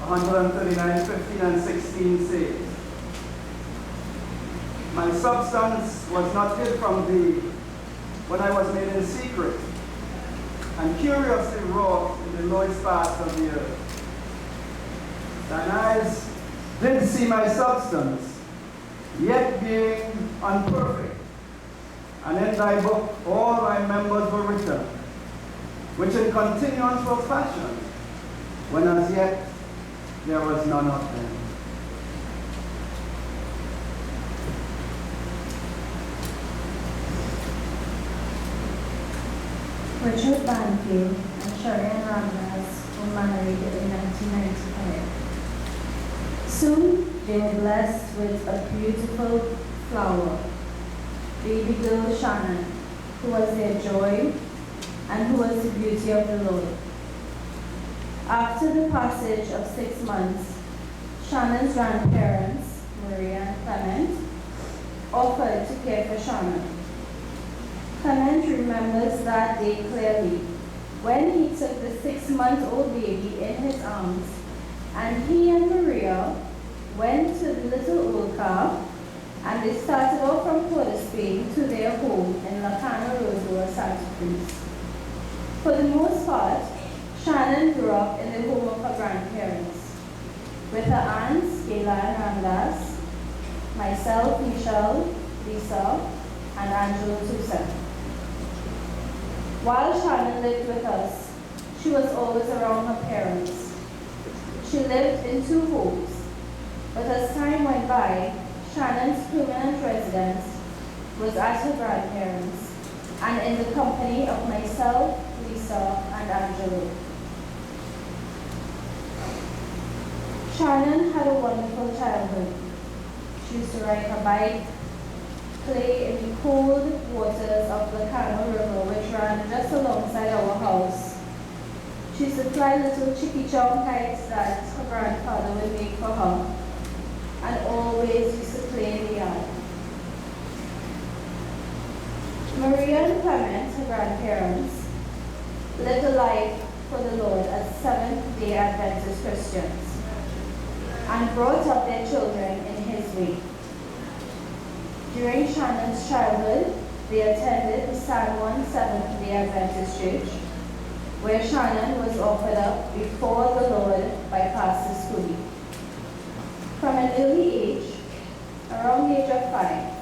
139, 15 and 16 says, "My substance was not hid from thee when I was made in secret, and curiously wrought in the lowest parts of the earth. Thine eyes did see my substance, yet being unperfect, and in thy book all my members were written, which in continuance were fashioned, when as yet there was none of them." Richard Banfield and Shannon were married in 1995. Soon they were blessed with a beautiful flower, baby girl Shannon, who was their joy and who was the beauty of the Lord. After the passage of 6 months, Shannon's grandparents, Maria and Clement, offered to care for Shannon. Clement remembers that day clearly, when he took the 6-month-old baby in his arms, and he and Maria went to the little old car, and they started off from Port of Spain to their home in La Cana Rosa, Santa Cruz. For the most part, Shannon grew up in the home of her grandparents, with her aunts, Kayla and Ramdas, myself, Michelle, Lisa, and Anjello Toussaint. While Shannon lived with us, she was always around her parents. She lived in 2 homes, but as time went by, Shannon's permanent residence was at her grandparents and in the company of myself, Lisa, and Anjello. Shannon had a wonderful childhood. She used to ride her bike, play in the cold waters of the Cana River, which ran just alongside our house. She used to fly little chicky-chow kites that her grandfather would make for her, and always used to play in the yard. Maria and Clement, her grandparents, lived a life for the Lord as Seventh-day Adventist Christians, and brought up their children in His way. During Shannon's childhood, they attended the San Juan Seventh-day Adventist Church, where Shannon was offered up before the Lord by Pastor Scobie. From an early age, around the age of 5,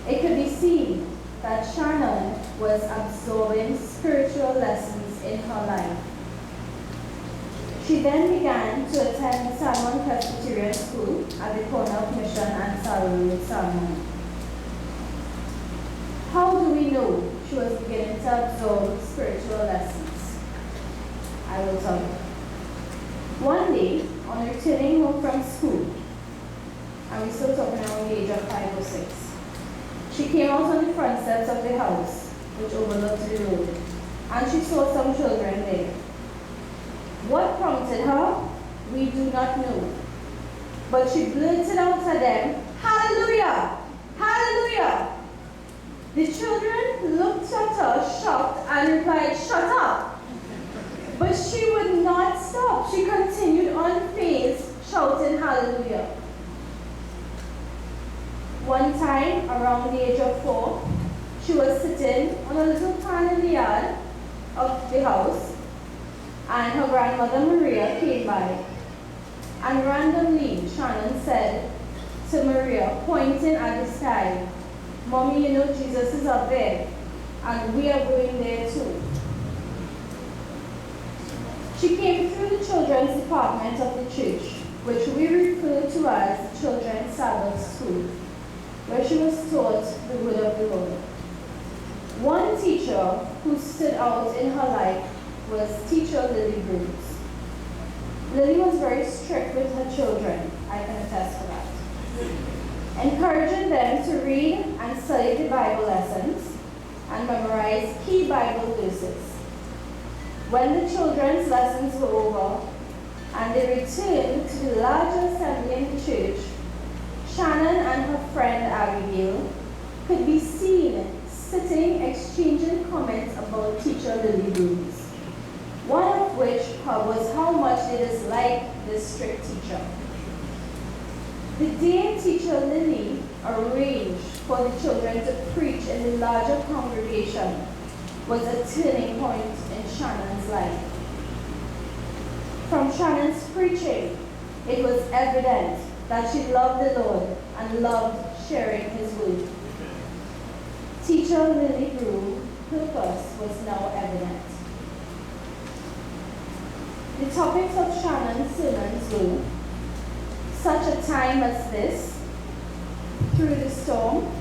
it could be seen that Shannon was absorbing spiritual lessons in her life. She then began to attend San Juan Presbyterian School at the corner of Mission and Sarah Road, San Juan. How do we know she was beginning to absorb spiritual lessons? I will tell you. One day, on returning home from school, and we're still talking around the age of 5 or 6, she came out on the front steps of the house, which overlooked the road, and she saw some children there. What prompted her, we do not know. But she blurted out to them, "Hallelujah! Hallelujah!" The children looked at her shocked and replied, "Shut up!" But she would not stop. She continued unfazed, shouting hallelujah. One time, around the age of 4, she was sitting on a little pan in the yard of the house, and her grandmother Maria came by. And randomly, Shannon said to Maria, pointing at the sky, "Mommy, you know Jesus is up there, and we are going there too." She came through the children's department of the church, which we refer to as the Children's Sabbath School, where she was taught the word of the Lord. One teacher who stood out in her life was teacher Lily Bruce. Lily was very strict with her children, I can attest to that, encouraging them to read and study the Bible lessons and memorize key Bible verses. When the children's lessons were over and they returned to the larger assembly in the church, Shannon and her friend Abigail could be seen sitting exchanging comments about teacher Lily Bruce, one of which was how much they disliked this strict teacher. The day teacher Lily arranged for the children to preach in the larger congregation was a turning point in Shannon's life. From Shannon's preaching, it was evident that she loved the Lord and loved sharing his word. Teacher Lily Grew's purpose was now evident. The topics of Shannon's sermons were such a time as this, through the storm,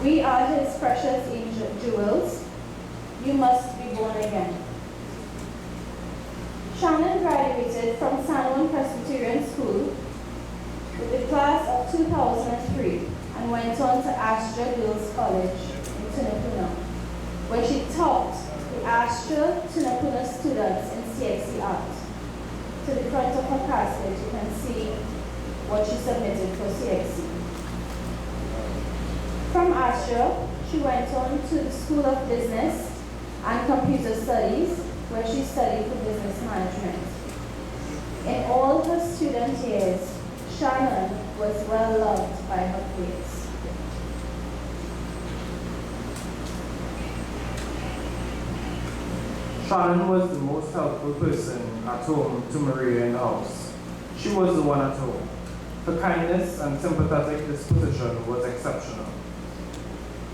we are his precious jewels, you must be born again. Shannon graduated from San Presbyterian School with the class of 2003 and went on to Astra Girls College in Tunapuna, where she taught the Astra Tunapuna students in CXC Art. To the front of her casket, you can see what she submitted for CXC. From Astra, she went on to the School of Business and Computer Studies, where she studied for business management. In all her student years, Shannon was well loved by her peers. Shannon was the most helpful person at home to Maria in the house. She was the one at home. Her kindness and sympathetic disposition was exceptional.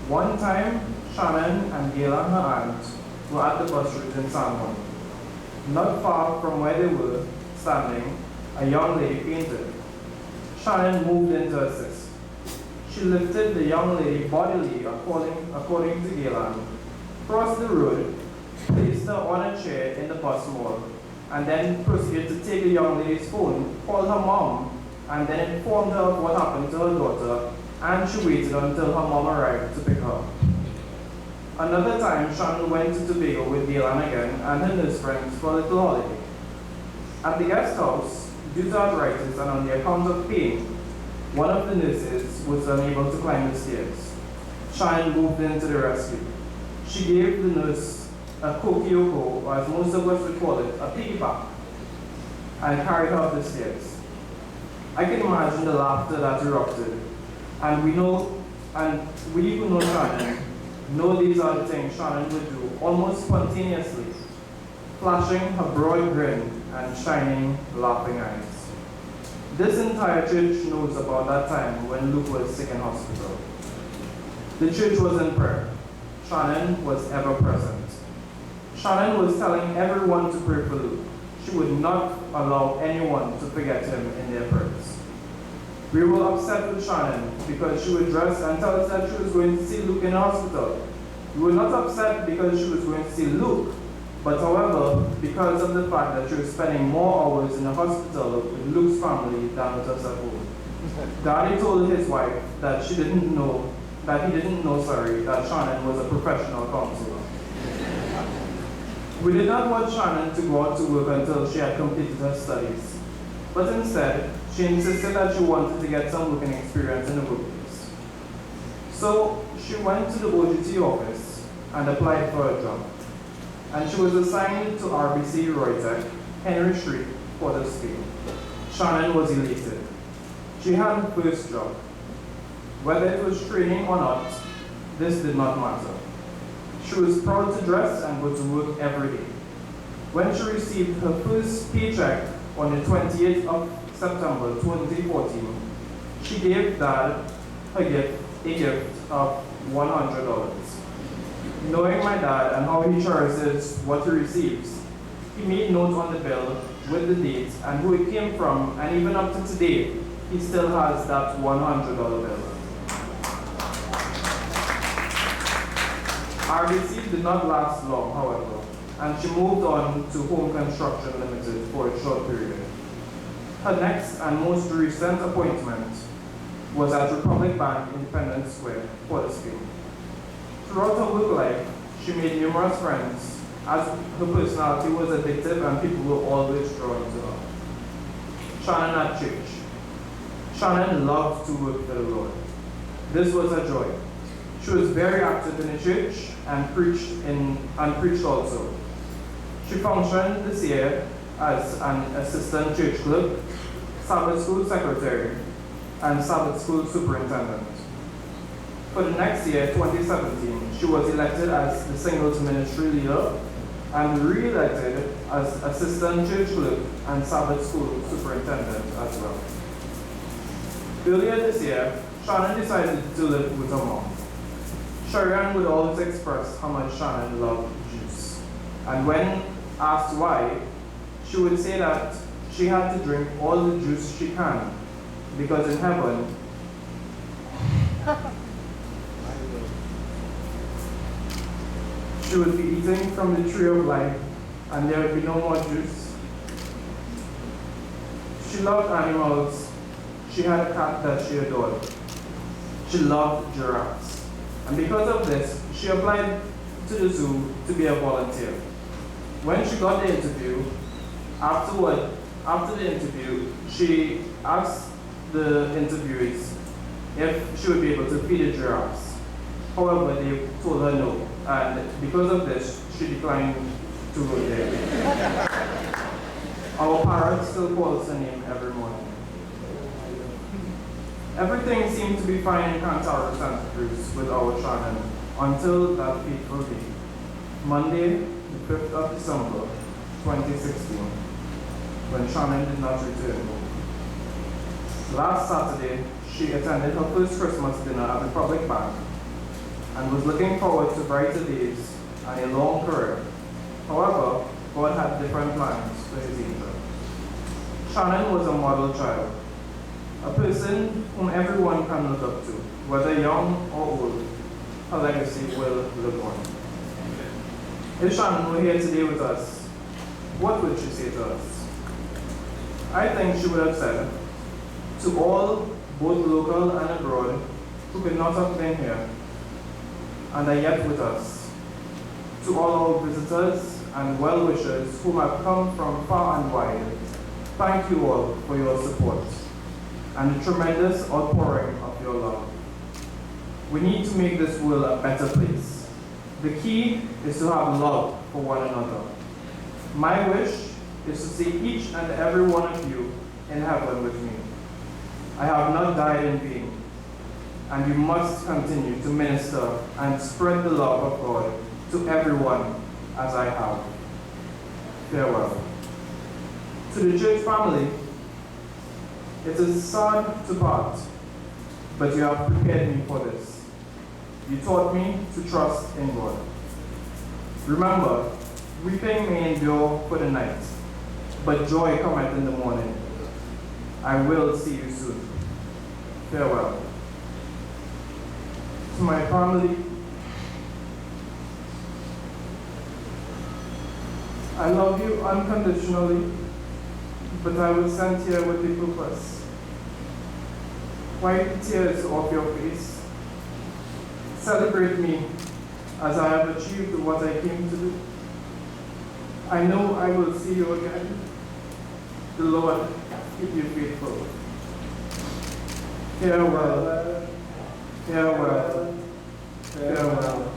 One time, Shannon and Gayla, her aunt, were at the bus route in San Juan. Not far from where they were standing, a young lady fainted. Shannon moved in to assist. She lifted the young lady bodily according to Gaylan, crossed the road, placed her on a chair in the bus mall, and then proceeded to take the young lady's phone, called her mom, and then informed her of what happened to her daughter, and she waited until her mom arrived to pick her up. Another time, Shannon went to Tobago with Gaylan again and her nurse friends for a little holiday. At the guest house, due to arthritis and on the account of pain, one of the nurses was unable to climb the stairs. Shannon moved in to the rescue. She gave the nurse a kokioko, or as most of us would call it, a piggyback, and carried her up the stairs. I can imagine the laughter that erupted, and we who know Shannon know these are the things Shannon would do almost spontaneously, flashing her broad grin and shining, laughing eyes. This entire church knows about that time when Luke was sick in hospital. The church was in prayer. Shannon was ever present. Shannon was telling everyone to pray for Luke. She would not allow anyone to forget him in their prayers. We were upset with Shannon because she would dress and tell us that she was going to see Luke in the hospital. We were not upset because she was going to see Luke, but however, because of the fact that she was spending more hours in the hospital with Luke's family than with us at home. Daddy told his wife that he didn't know that Shannon was a professional counselor. We did not want Shannon to go out to work until she had completed her studies, but instead, she insisted that she wanted to get some working experience in the workplace. So she went to the OGT office and applied for a job, and she was assigned to RBC Roytech, Henry Street, Portersfield. Shannon was elated. She had her first job. Whether it was training or not, this did not matter. She was proud to dress and go to work every day. When she received her first paycheck on the 28th of September 2014, she gave Dad a gift of $100. Knowing my dad and how he cherishes what he receives, he made note on the bill with the date and who it came from, and even up to today, he still has that $100 bill. RBC did not last long, however, and she moved on to Home Construction Limited for a short period. Her next and most recent appointment was at Republic Bank, Independence Square, Portersfield. Throughout her work life, she made numerous friends, as her personality was addictive and people were always drawn to her. Shannon at church. Shannon loved to work for the Lord. This was her joy. She was very active in the church and preached also. She functioned this year as an assistant church clerk, Sabbath school secretary, and Sabbath school superintendent. For the next year, 2017, she was elected as the singles ministry leader and re-elected as assistant church clerk and Sabbath school superintendent as well. Earlier this year, Shannon decided to live with her mom. Sharon would always express how much Shannon loved juice. And when asked why, she would say that she had to drink all the juice she can, because in heaven, she would be eating from the tree of life, and there would be no more juice. She loved animals. She had a cat that she adored. She loved giraffes. And because of this, she applied to the zoo to be a volunteer. When she got the interview, after the interview, she asked the interviewees if she would be able to feed the giraffes. However, they told her no, and because of this, she declined to go there. Our parrot still calls her name every morning. Everything seemed to be fine in Cantara Santa Cruz with our Shannon until that fateful day, Monday, the 5th of December, 2016, when Shannon did not return home. Last Saturday, she attended her first Christmas dinner at the public bank and was looking forward to brighter days and a long career. However, God had different plans for his angel. Shannon was a model child, a person whom everyone can look up to, whether young or old. Her legacy will live on. If Shannon were here today with us, what would she say to us? I think she would have said, to all, both local and abroad, who could not have been here, and are yet with us, to all our visitors and well-wishers whom have come from far and wide, thank you all for your support and the tremendous outpouring of your love. We need to make this world a better place. The key is to have love for one another. My wish is to see each and every one of you in heaven with me. I have not died in vain, and you must continue to minister and spread the love of God to everyone as I have. Farewell. To the church family, it is sad to part, but you have prepared me for this. You taught me to trust in God. Remember, weeping may endure for the night, but joy cometh in the morning. I will see you soon. Farewell. To my family, I love you unconditionally, but I was sent here with a purpose. Wipe the tears off your face. Celebrate me as I have achieved what I came to do. I know I will see you again. The Lord keep you faithful. Farewell. Farewell. Farewell.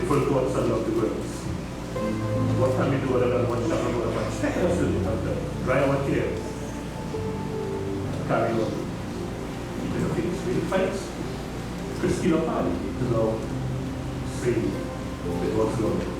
Full thoughts and love the words. What can we do other than one chapter or one chapter? Dry our tears. Carry on. Keep the things we fight. Christina Party to now sing with God's love.